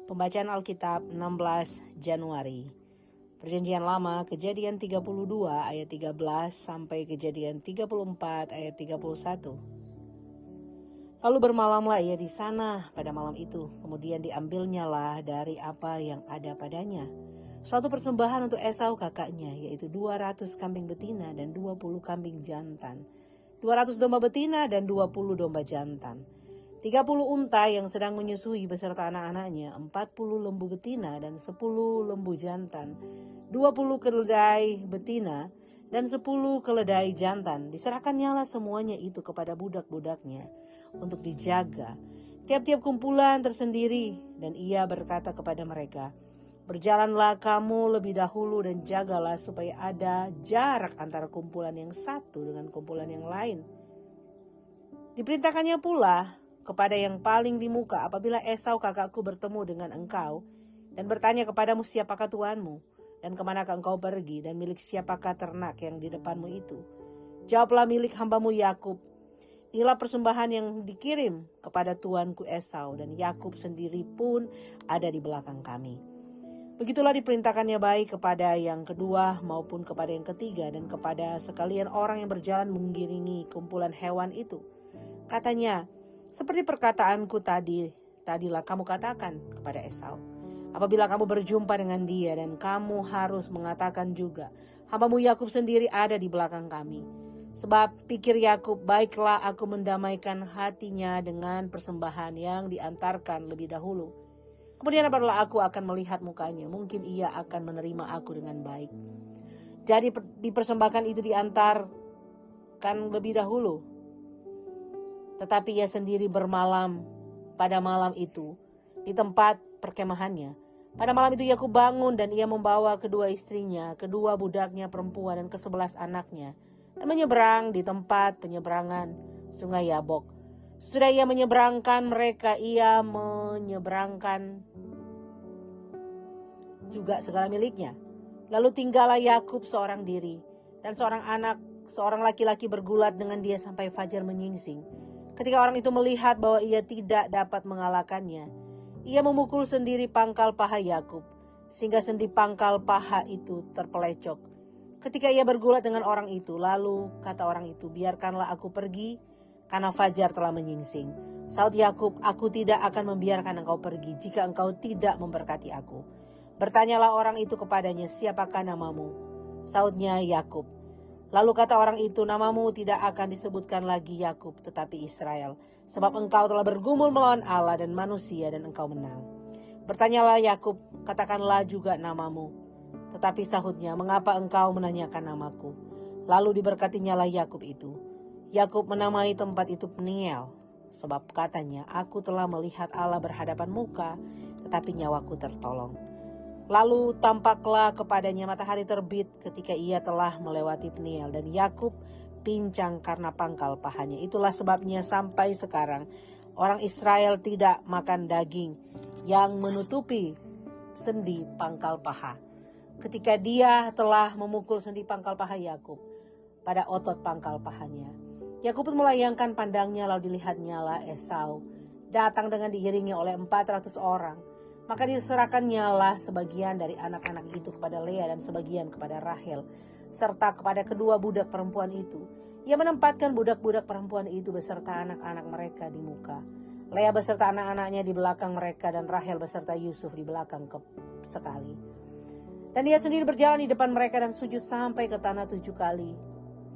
Pembacaan Alkitab 16 Januari. Perjanjian Lama Kejadian 32 ayat 13 sampai Kejadian 34 ayat 31. Lalu bermalamlah ia di sana pada malam itu, kemudian diambilnyalah dari apa yang ada padanya suatu persembahan untuk Esau kakaknya, yaitu 200 kambing betina dan 20 kambing jantan, 200 domba betina dan 20 domba jantan, 30 unta yang sedang menyusui beserta anak-anaknya, 40 lembu betina dan 10 lembu jantan, 20 keledai betina dan 10 keledai jantan. Diserahkannyalah semuanya itu kepada budak-budaknya untuk dijaga, tiap-tiap kumpulan tersendiri. Dan ia berkata kepada mereka, "Berjalanlah kamu lebih dahulu dan jagalah supaya ada jarak antara kumpulan yang satu dengan kumpulan yang lain." Diperintahkannya pula kepada yang paling di muka, "Apabila Esau kakakku bertemu dengan engkau dan bertanya kepadamu, siapakah tuanmu dan kemanakah engkau pergi, dan milik siapakah ternak yang di depanmu itu? Jawablah, milik hambamu Yakub. Inilah persembahan yang dikirim kepada tuanku Esau, dan Yakub sendiri pun ada di belakang kami." Begitulah diperintahkannya baik kepada yang kedua maupun kepada yang ketiga, dan kepada sekalian orang yang berjalan mengiringi kumpulan hewan itu. Katanya, "Seperti perkataanku tadilah kamu katakan kepada Esau. Apabila kamu berjumpa dengan dia, dan kamu harus mengatakan juga, hambamu Yakub sendiri ada di belakang kami. Sebab pikir Yakub, baiklah aku mendamaikan hatinya dengan persembahan yang diantarkan lebih dahulu. Kemudian apabila aku akan melihat mukanya, mungkin ia akan menerima aku dengan baik." Jadi dipersembahkan itu diantarkan lebih dahulu. Tetapi ia sendiri bermalam pada malam itu di tempat perkemahannya. Pada malam itu Yakub bangun, dan ia membawa kedua istrinya, kedua budaknya perempuan dan ke-11 anaknya, dan menyeberang di tempat penyeberangan sungai Yabok. Sesudah ia menyeberangkan mereka, ia menyeberangkan juga segala miliknya. Lalu tinggallah Yakub seorang diri, dan seorang anak, seorang laki-laki bergulat dengan dia sampai fajar menyingsing. Ketika orang itu melihat bahwa ia tidak dapat mengalahkannya, ia memukul sendiri pangkal paha Yakub, sehingga sendi pangkal paha itu terpelecok. Ketika ia bergulat dengan orang itu, lalu kata orang itu, "Biarkanlah aku pergi, karena fajar telah menyingsing." Saud Yakub, "Aku tidak akan membiarkan engkau pergi jika engkau tidak memberkati aku." Bertanyalah orang itu kepadanya, "Siapakah namamu?" Saudnya, "Yakub." Lalu kata orang itu, "Namamu tidak akan disebutkan lagi Yakub, tetapi Israel, sebab engkau telah bergumul melawan Allah dan manusia, dan engkau menang." Bertanyalah Yakub, "Katakanlah juga namamu." Tetapi sahutnya, "Mengapa engkau menanyakan namaku?" Lalu diberkatinyalah Yakub itu. Yakub menamai tempat itu Peniel, sebab katanya, "Aku telah melihat Allah berhadapan muka, tetapi nyawaku tertolong." Lalu tampaklah kepadanya matahari terbit ketika ia telah melewati Peniel, dan Yakub pincang karena pangkal pahanya. Itulah sebabnya sampai sekarang orang Israel tidak makan daging yang menutupi sendi pangkal paha. Ketika dia telah memukul sendi pangkal paha Yakub pada otot pangkal pahanya, Yakub pun melayangkan pandangnya, lalu dilihatnyalah Esau datang dengan diiringi oleh 400 orang. Maka diserahkannyalah sebagian dari anak-anak itu kepada Lea dan sebagian kepada Rahel, serta kepada kedua budak perempuan itu. Ia menempatkan budak-budak perempuan itu beserta anak-anak mereka di muka, Lea beserta anak-anaknya di belakang mereka, dan Rahel beserta Yusuf di belakang sekali. Dan ia sendiri berjalan di depan mereka dan sujud sampai ke tanah 7 kali,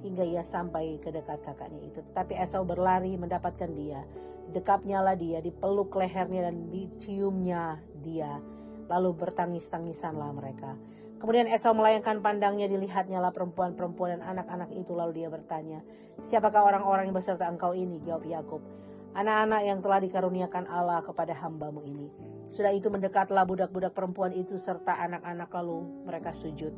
hingga ia sampai ke dekat kakaknya itu. Tetapi Esau berlari mendapatkan dia, dekapnyalah dia, dipeluk lehernya dan diciumnya dia, lalu bertangis-tangisanlah mereka. Kemudian Esau melayangkan pandangnya, dilihatnyalah perempuan-perempuan dan anak-anak itu, lalu dia bertanya, "Siapakah orang-orang yang beserta engkau ini?" Jawab Yakub, "Anak-anak yang telah dikaruniakan Allah kepada hambamu ini." Sudah itu mendekatlah budak-budak perempuan itu serta anak-anak, lalu mereka sujud.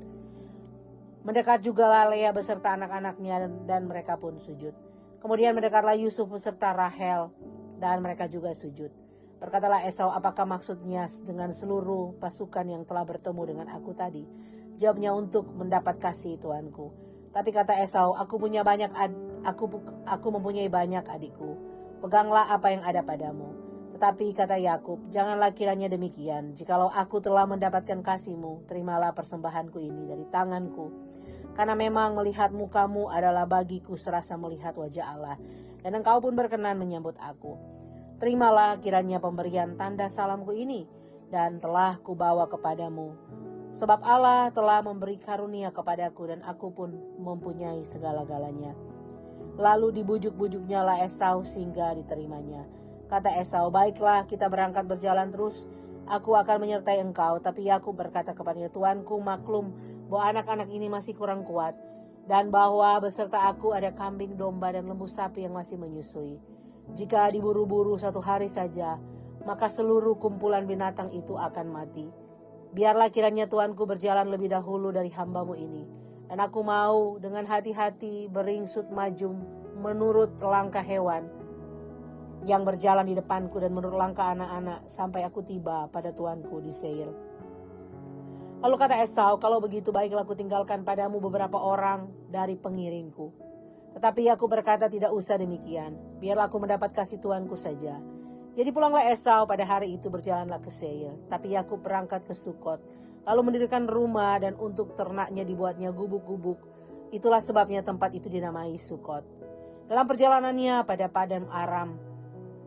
Mendekat jugalah Lea beserta anak-anaknya, dan mereka pun sujud. Kemudian mendekatlah Yusuf beserta Rahel, dan mereka juga sujud. Berkatalah Esau, "Apakah maksudnya dengan seluruh pasukan yang telah bertemu dengan aku tadi?" Jawabnya, "Untuk mendapat kasih tuanku." Tapi kata Esau, aku mempunyai banyak adikku. Peganglah apa yang ada padamu." Tetapi kata Yakub, janganlah kiranya demikian. Jikalau aku telah mendapatkan kasih-Mu, terimalah persembahanku ini dari tanganku. Karena memang melihat muka-Mu adalah bagiku serasa melihat wajah Allah. Dan Engkau pun berkenan menyambut aku. Terimalah kiranya pemberian tanda salamku ini, dan telah kubawa kepadamu. Sebab Allah telah memberi karunia kepadaku, dan aku pun mempunyai segala-galanya. Lalu dibujuk-bujuknya lah Esau sehingga diterimanya. Kata Esau, baiklah kita berangkat berjalan terus. Aku akan menyertai engkau. Tapi Yakub berkata kepadanya, Tuanku maklum bahwa anak-anak ini masih kurang kuat. Dan bahwa beserta aku ada kambing, domba, dan lembu sapi yang masih menyusui. Jika diburu-buru 1 hari saja, maka seluruh kumpulan binatang itu akan mati. Biarlah kiranya Tuanku berjalan lebih dahulu dari hamba-Mu ini. Dan aku mau dengan hati-hati beringsut maju menurut langkah hewan yang berjalan di depanku dan menurut langkah anak-anak sampai aku tiba pada Tuanku di Seir. Lalu kata Esau, kalau begitu baiklah aku tinggalkan padamu beberapa orang dari pengiringku. Tetapi aku berkata, tidak usah demikian, biarlah aku mendapat kasih Tuanku saja. Jadi pulanglah Esau pada hari itu, berjalanlah ke Seir. Tapi Yakub berangkat ke Sukot, lalu mendirikan rumah dan untuk ternaknya dibuatnya gubuk-gubuk. Itulah sebabnya tempat itu dinamai Sukot. Dalam perjalanannya pada Padan Aram,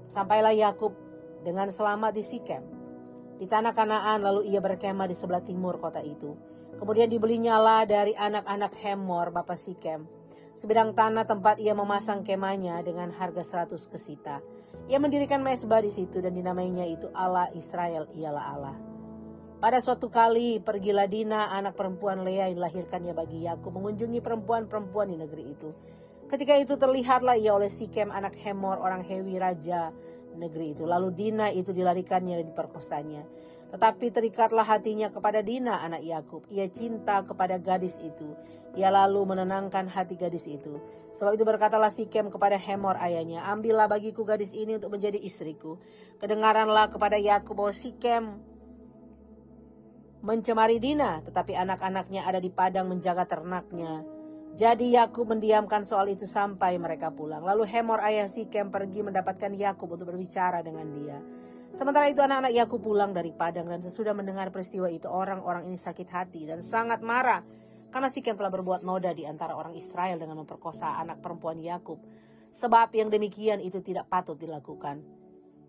sampailah Yakub dengan selamat di Sikem, di tanah Kanaan, lalu ia berkemah di sebelah timur kota itu. Kemudian dibelinya dari anak-anak Hemor bapa Sikem sebidang tanah tempat ia memasang kemahnya dengan harga 100 kesita. Ia mendirikan mezbah di situ dan dinamainya itu Allah Israel ialah Allah. Pada suatu kali pergilah Dina anak perempuan Lea yang dilahirkannya bagi Yakub mengunjungi perempuan-perempuan di negeri itu. Ketika itu terlihatlah ia oleh Sikem anak Hemor orang Hewi raja negeri itu. Lalu Dina itu dilarikannya dan diperkosanya. Tetapi terikatlah hatinya kepada Dina anak Yakub. Ia cinta kepada gadis itu. Ia lalu menenangkan hati gadis itu. Sebab itu berkatalah Sikem kepada Hemor ayahnya, ambillah bagiku gadis ini untuk menjadi istriku. Kedengaranlah kepada Yakub bahwa Sikem mencemari Dina, tetapi anak-anaknya ada di padang menjaga ternaknya. Jadi Yakub mendiamkan soal itu sampai mereka pulang. Lalu Hemor ayah Sikem pergi mendapatkan Yakub untuk berbicara dengan dia. Sementara itu anak-anak Yakub pulang dari padang, dan sesudah mendengar peristiwa itu orang-orang ini sakit hati dan sangat marah karena Sikem telah berbuat noda di antara orang Israel dengan memperkosa anak perempuan Yakub. Sebab yang demikian itu tidak patut dilakukan.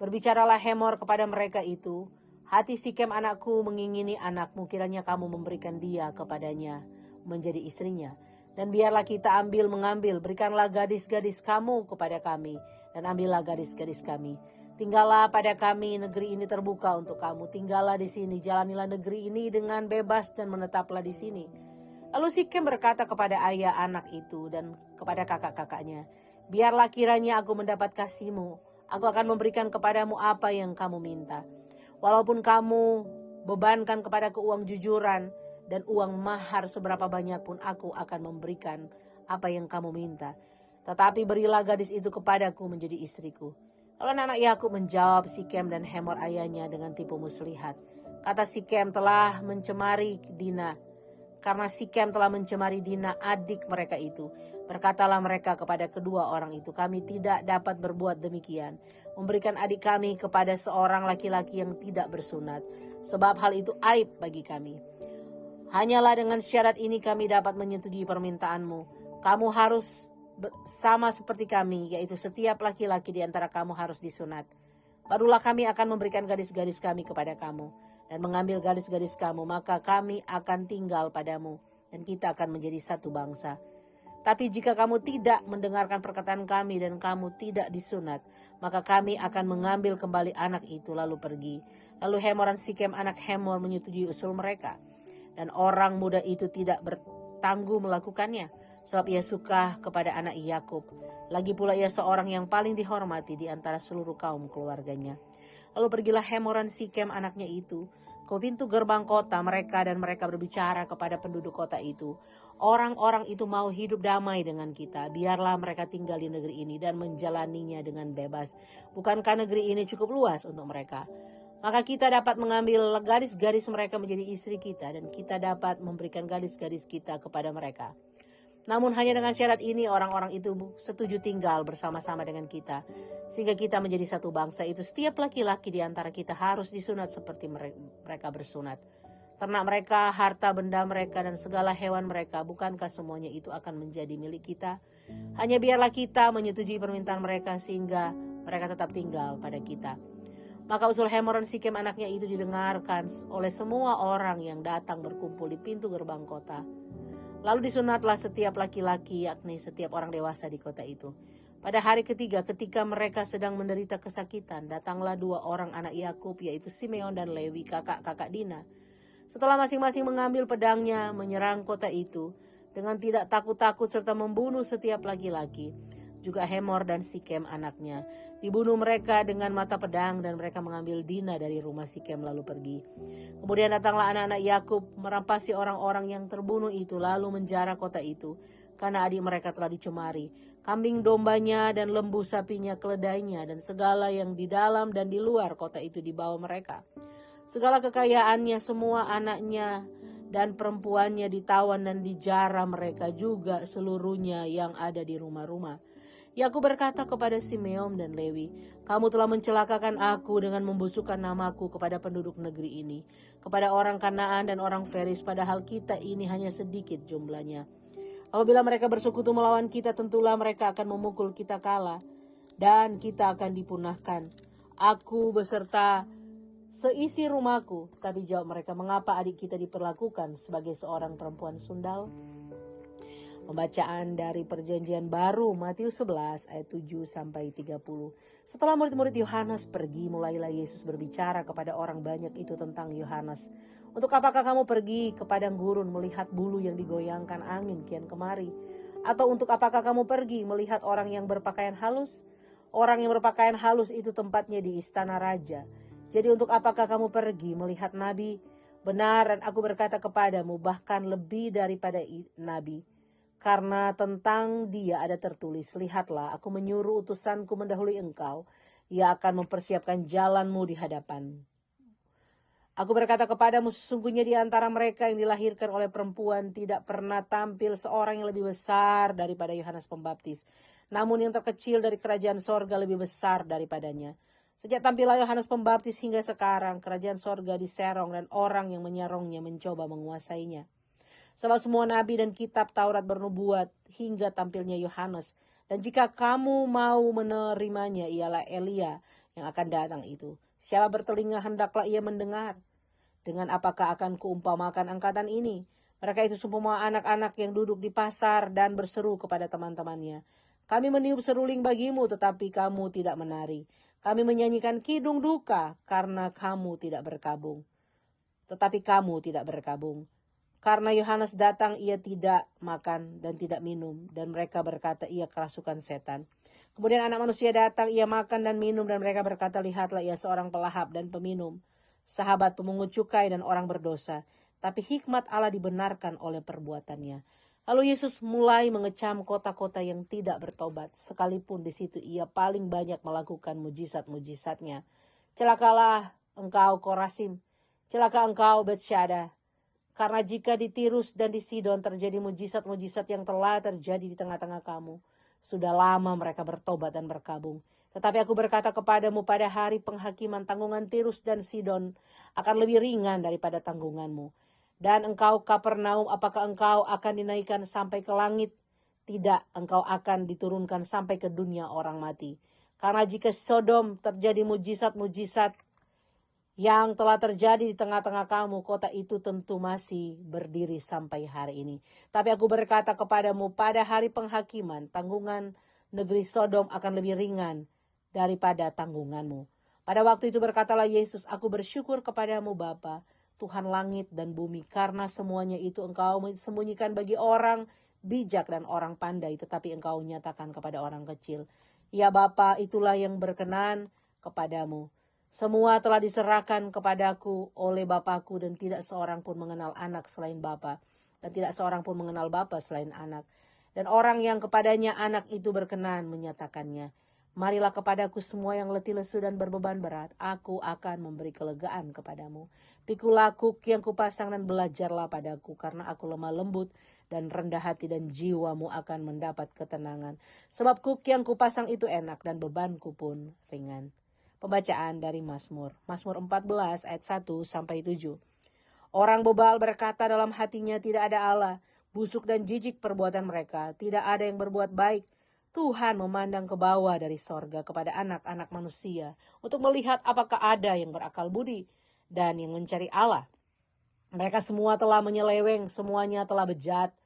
Berbicaralah Hemor kepada mereka itu, hati Sikem anakku mengingini anakmu, kiranya kamu memberikan dia kepadanya menjadi istrinya. Dan biarlah kita mengambil, berikanlah gadis-gadis kamu kepada kami, dan ambillah gadis-gadis kami. Tinggallah pada kami, negeri ini terbuka untuk kamu. Tinggallah di sini, jalanilah negeri ini dengan bebas dan menetaplah di sini. Lalu Sikem berkata kepada ayah anak itu dan kepada kakak-kakaknya, biarlah kiranya aku mendapat kasih-Mu. Aku akan memberikan kepadamu apa yang kamu minta. Walaupun kamu bebankan kepadaku uang jujuran dan uang mahar seberapa banyak pun aku akan memberikan apa yang kamu minta. Tetapi berilah gadis itu kepadaku menjadi istriku. Lalu anak Yakub menjawab Sikem dan Hemor ayahnya dengan tipu muslihat. Kata Sikem telah mencemari Dina. Karena Sikem telah mencemari Dina adik mereka itu. Berkatalah mereka kepada kedua orang itu, kami tidak dapat berbuat demikian, memberikan adik kami kepada seorang laki-laki yang tidak bersunat. Sebab hal itu aib bagi kami. Hanyalah dengan syarat ini kami dapat menyetujui permintaanmu. Kamu harus sama seperti kami, yaitu setiap laki-laki di antara kamu harus disunat. Barulah kami akan memberikan gadis-gadis kami kepada kamu, dan mengambil gadis-gadis kamu, maka kami akan tinggal padamu, dan kita akan menjadi satu bangsa. Tapi jika kamu tidak mendengarkan perkataan kami dan kamu tidak disunat, maka kami akan mengambil kembali anak itu lalu pergi. Lalu Hemor dan Sikem anak Hemor menyetujui usul mereka. Dan orang muda itu tidak bertangguh melakukannya, sebab ia suka kepada anak Yakub. Lagi pula ia seorang yang paling dihormati di antara seluruh kaum keluarganya. Lalu pergilah Hemor dan Sikem anaknya itu ke pintu gerbang kota mereka, dan mereka berbicara kepada penduduk kota itu. Orang-orang itu mau hidup damai dengan kita. Biarlah mereka tinggal di negeri ini dan menjalaninya dengan bebas. Bukankah negeri ini cukup luas untuk mereka? Maka kita dapat mengambil gadis-gadis mereka menjadi istri kita, dan kita dapat memberikan gadis-gadis kita kepada mereka. Namun hanya dengan syarat ini orang-orang itu setuju tinggal bersama-sama dengan kita. Sehingga kita menjadi satu bangsa itu setiap laki-laki di antara kita harus disunat seperti mereka bersunat. Ternak mereka, harta benda mereka, dan segala hewan mereka, bukankah semuanya itu akan menjadi milik kita? Hanya biarlah kita menyetujui permintaan mereka sehingga mereka tetap tinggal pada kita. Maka usul Hamor dan Sikem anaknya itu didengarkan oleh semua orang yang datang berkumpul di pintu gerbang kota. Lalu disunatlah setiap laki-laki, yakni setiap orang dewasa di kota itu. Pada hari ketiga ketika mereka sedang menderita kesakitan, datanglah 2 orang anak Yakub, yaitu Simeon dan Lewi, kakak-kakak Dina. Setelah masing-masing mengambil pedangnya, menyerang kota itu dengan tidak takut-takut serta membunuh setiap laki-laki. Juga Hamor dan Sikem anaknya. Dibunuh mereka dengan mata pedang dan mereka mengambil Dina dari rumah Sikem lalu pergi. Kemudian datanglah anak-anak Yakub merampasi orang-orang yang terbunuh itu lalu menjara kota itu karena adik mereka telah dicemari. Kambing dombanya dan lembu sapinya, keledainya dan segala yang di dalam dan di luar kota itu dibawa mereka. Segala kekayaannya, semua anaknya dan perempuannya ditawan dan dijara mereka juga seluruhnya yang ada di rumah-rumah. Yakub berkata kepada Simeon dan Lewi, kamu telah mencelakakan aku dengan membusukkan namaku kepada penduduk negeri ini, kepada orang Kanaan dan orang Feris, padahal kita ini hanya sedikit jumlahnya. Apabila mereka bersekutu melawan kita, tentulah mereka akan memukul kita kalah, dan kita akan dipunahkan. Aku beserta seisi rumahku. Tetapi jawab mereka, mengapa adik kita diperlakukan sebagai seorang perempuan sundal? Pembacaan dari Perjanjian Baru Matius 11 ayat 7 sampai 30. Setelah murid-murid Yohanes pergi, mulailah Yesus berbicara kepada orang banyak itu tentang Yohanes. Untuk apakah kamu pergi ke padang gurun melihat bulu yang digoyangkan angin kian kemari? Atau untuk apakah kamu pergi melihat orang yang berpakaian halus? Orang yang berpakaian halus itu tempatnya di istana raja. Jadi untuk apakah kamu pergi melihat nabi? Benar, dan aku berkata kepadamu, bahkan lebih daripada nabi. Karena tentang dia ada tertulis, lihatlah aku menyuruh utusanku mendahului engkau. Ia akan mempersiapkan jalanmu di hadapan. Aku berkata kepadamu, sesungguhnya di antara mereka yang dilahirkan oleh perempuan tidak pernah tampil seorang yang lebih besar daripada Yohanes Pembaptis. Namun yang terkecil dari kerajaan sorga lebih besar daripadanya. Sejak tampillah Yohanes Pembaptis hingga sekarang, kerajaan sorga diserong dan orang yang menyerongnya mencoba menguasainya. Sebab semua nabi dan kitab Taurat bernubuat hingga tampilnya Yohanes. Dan jika kamu mau menerimanya, ialah Elia yang akan datang itu. Siapa bertelinga hendaklah ia mendengar. Dengan apakah akan kuumpamakan angkatan ini? Mereka itu semua anak-anak yang duduk di pasar dan berseru kepada teman-temannya. Kami meniup seruling bagimu, tetapi kamu tidak menari. Kami menyanyikan kidung duka karena kamu tidak berkabung. Tetapi kamu tidak berkabung. Karena Yohanes datang, ia tidak makan dan tidak minum, dan mereka berkata ia kerasukan setan. Kemudian anak manusia datang, ia makan dan minum, dan mereka berkata, lihatlah ia seorang pelahap dan peminum, sahabat pemungut cukai dan orang berdosa. Tapi hikmat Allah dibenarkan oleh perbuatannya. Lalu Yesus mulai mengecam kota-kota yang tidak bertobat, sekalipun di situ ia paling banyak melakukan mujizat-mujizatnya. Celakalah engkau Korasim, celaka engkau Betsyada. Karena jika di Tirus dan di Sidon terjadi mujizat-mujizat yang telah terjadi di tengah-tengah kamu, sudah lama mereka bertobat dan berkabung. Tetapi aku berkata kepadamu, pada hari penghakiman tanggungan Tirus dan Sidon akan lebih ringan daripada tanggunganmu. Dan engkau Kapernaum, apakah engkau akan dinaikkan sampai ke langit? Tidak, engkau akan diturunkan sampai ke dunia orang mati. Karena jika Sodom terjadi mujizat-mujizat yang telah terjadi di tengah-tengah kamu, kota itu tentu masih berdiri sampai hari ini. Tapi aku berkata kepadamu, pada hari penghakiman, tanggungan negeri Sodom akan lebih ringan daripada tanggunganmu. Pada waktu itu berkatalah Yesus, aku bersyukur kepadamu Bapa, Tuhan langit dan bumi, karena semuanya itu engkau sembunyikan bagi orang bijak dan orang pandai, tetapi engkau nyatakan kepada orang kecil. Ya Bapa, itulah yang berkenan kepadamu. Semua telah diserahkan kepadaku oleh Bapakku, dan tidak seorang pun mengenal anak selain Bapa, dan tidak seorang pun mengenal Bapa selain anak. Dan orang yang kepadanya anak itu berkenan menyatakannya. Marilah kepadaku semua yang letih lesu dan berbeban berat, aku akan memberi kelegaan kepadamu. Pikulah kuk yang kupasang dan belajarlah padaku, karena aku lemah lembut dan rendah hati dan jiwamu akan mendapat ketenangan. Sebab kuk yang kupasang itu enak dan bebanku pun ringan. Pembacaan dari Mazmur 14 ayat 1 sampai 7. Orang bebal berkata dalam hatinya tidak ada Allah, busuk dan jijik perbuatan mereka, tidak ada yang berbuat baik. Tuhan memandang ke bawah dari sorga kepada anak-anak manusia untuk melihat apakah ada yang berakal budi dan yang mencari Allah. Mereka semua telah menyeleweng, semuanya telah bejat.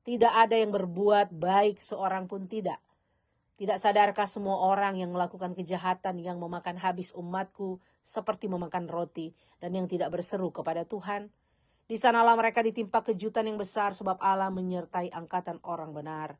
Tidak ada yang berbuat baik, seorang pun tidak. Tidak sadarkah semua orang yang melakukan kejahatan yang memakan habis umatku seperti memakan roti dan yang tidak berseru kepada Tuhan? Di sanalah mereka ditimpa kejutan yang besar sebab Allah menyertai angkatan orang benar.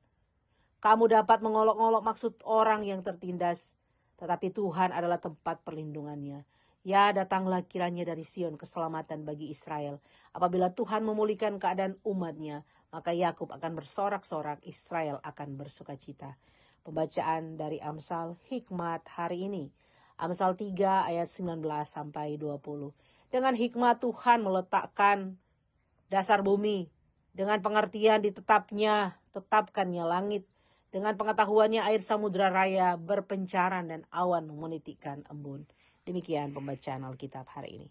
Kamu dapat mengolok-olok maksud orang yang tertindas, tetapi Tuhan adalah tempat perlindungannya. Ya, datanglah kiranya dari Sion keselamatan bagi Israel. Apabila Tuhan memulihkan keadaan umatnya, maka Yakub akan bersorak-sorak, Israel akan bersukacita. Pembacaan dari Amsal Hikmat hari ini. Amsal 3 ayat 19 sampai 20. Dengan hikmat Tuhan meletakkan dasar bumi. Dengan pengertian tetapkannya langit. Dengan pengetahuannya air samudra raya berpencaran dan awan menitikkan embun. Demikian pembacaan Alkitab hari ini.